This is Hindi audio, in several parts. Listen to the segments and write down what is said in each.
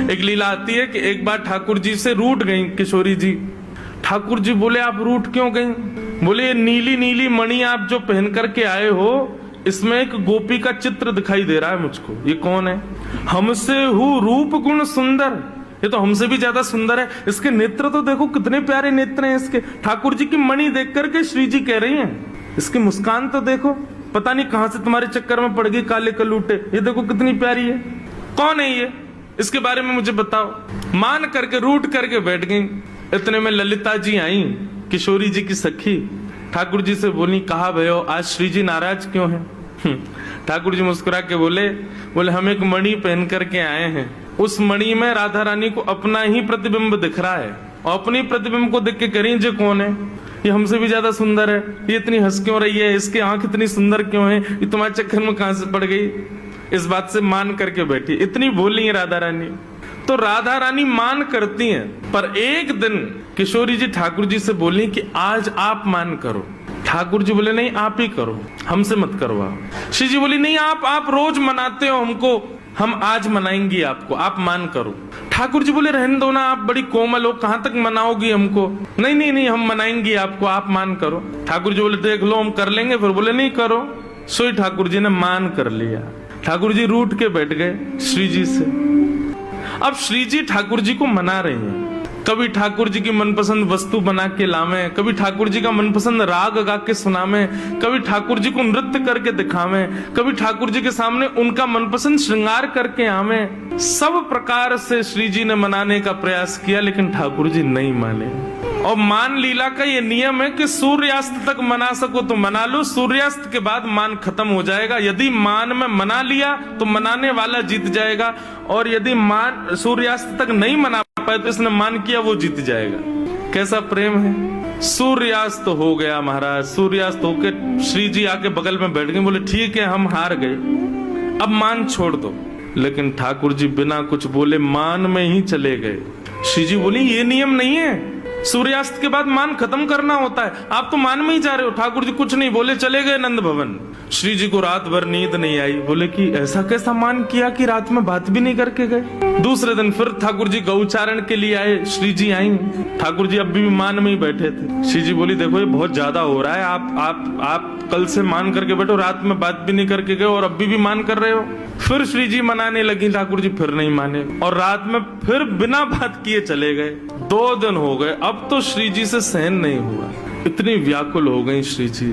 एक लीला आती है कि एक बार ठाकुर जी से रूठ गई किशोरी जी। ठाकुर जी बोले आप रूठ क्यों गई? बोले ये नीली नीली मणि आप जो पहन करके आए हो, इसमें एक गोपी का चित्र दिखाई दे रहा है मुझको। ये कौन है? हमसे हूँ रूप गुण सुंदर, ये तो हमसे भी ज्यादा सुंदर है। इसके नेत्र तो देखो कितने प्यारे नेत्र हैं इसके। ठाकुर जी की मणि देख करके श्री जी कह रही हैं, इसकी मुस्कान तो देखो, पता नहीं कहां से तुम्हारे चक्कर में पड़ गई काले कलूटे, ये देखो कितनी प्यारी है। कौन है ये? इसके बारे में मुझे बताओ। मान करके रूठ करके बैठ गई। इतने में ललिता जी आई, किशोरी जी की सखी। ठाकुर जी से बोली, कहा भयो आज श्री जी नाराज क्यों हैं? ठाकुर जी मुस्कुरा के बोले हम एक मणि पहन करके आए हैं, उस मणि में राधा रानी को अपना ही प्रतिबिंब दिख रहा है, और अपनी प्रतिबिंब को देख के करें जे कौन है? ये हमसे भी ज्यादा सुंदर है, ये इतनी हंस क्यों रही है, इसके आंख इतनी सुंदर क्यों है, ये तुम्हारे चक्कर में कहां से पड़ गई? इस बात से मान करके बैठी। इतनी बोली है राधा रानी। तो राधा रानी मान करती हैं, पर एक दिन किशोरी जी ठाकुर जी से बोली कि आज आप मान करो। ठाकुर जी बोले नहीं आप ही करो, हमसे मत करवाओ। श्री जी बोली नहीं आप रोज मनाते हो हमको, हम आज मनाएंगी आपको, आप मान करो। ठाकुर जी बोले रहने दो ना, आप बड़ी कोमल हो, कहां तक मनाओगी हमको? नहीं नहीं नहीं हम मनाएंगी आपको, आप मान करो। ठाकुर जी बोले देख लो हम कर लेंगे। फिर बोले नहीं करो। सोई ठाकुर जी ने मान कर लिया। ठाकुर जी रूठ के बैठ गए श्री जी से। अब श्री जी ठाकुर जी को मना रहे हैं। कभी ठाकुर जी की मनपसंद वस्तु बना के लावे, कभी ठाकुर जी का मनपसंद राग गा के सुनावे, कभी ठाकुर जी को नृत्य करके दिखावे, कभी ठाकुर जी के सामने उनका मनपसंद श्रृंगार करके आवे। सब प्रकार से श्री जी ने मनाने का प्रयास किया, लेकिन ठाकुर जी नहीं माने। और मान लीला का ये नियम है कि सूर्यास्त तक मना सको तो मना लो, सूर्यास्त के बाद मान खत्म हो जाएगा। यदि मान में मना लिया तो मनाने वाला जीत जाएगा, और यदि मान सूर्यास्त तक नहीं मना पाए तो इसने मान किया वो जीत जाएगा। कैसा प्रेम है। सूर्यास्त हो गया महाराज। सूर्यास्त होके श्री जी आके बगल में बैठ गए। बोले ठीक है हम हार गए, अब मान छोड़ दो। लेकिन ठाकुर जी बिना कुछ बोले मान में ही चले गए। श्री जी बोली ये नियम नहीं है, सूर्यास्त के बाद मान खत्म करना होता है, आप तो मान में ही जा रहे हो। ठाकुर जी कुछ नहीं बोले, चले गए नंद भवन। श्री जी को रात भर नींद नहीं आई। बोले कि ऐसा कैसा मान किया कि रात में बात भी नहीं करके गए। दूसरे दिन फिर ठाकुर जी गौचारण के लिए आए। श्री जी आई, ठाकुर जी अब भी मान में ही बैठे थे। श्री जी बोली देखो ये बहुत ज्यादा हो रहा है, आप कल से मान करके बैठो, रात में बात भी नहीं करके गए और अभी भी मान कर रहे हो। फिर श्री जी मनाने लगी, ठाकुर जी फिर नहीं माने, और रात में फिर बिना बात किए चले गए। 2 दिन हो गए, अब तो श्री जी से सहन नहीं हुआ। इतनी व्याकुल हो गई श्री जी।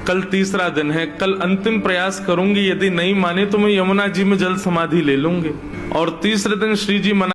कल तीसरा दिन है, कल अंतिम प्रयास करूंगी, यदि नहीं माने तो मैं यमुना जी में जल समाधि ले लूंगी। और तीसरे दिन श्री जी मना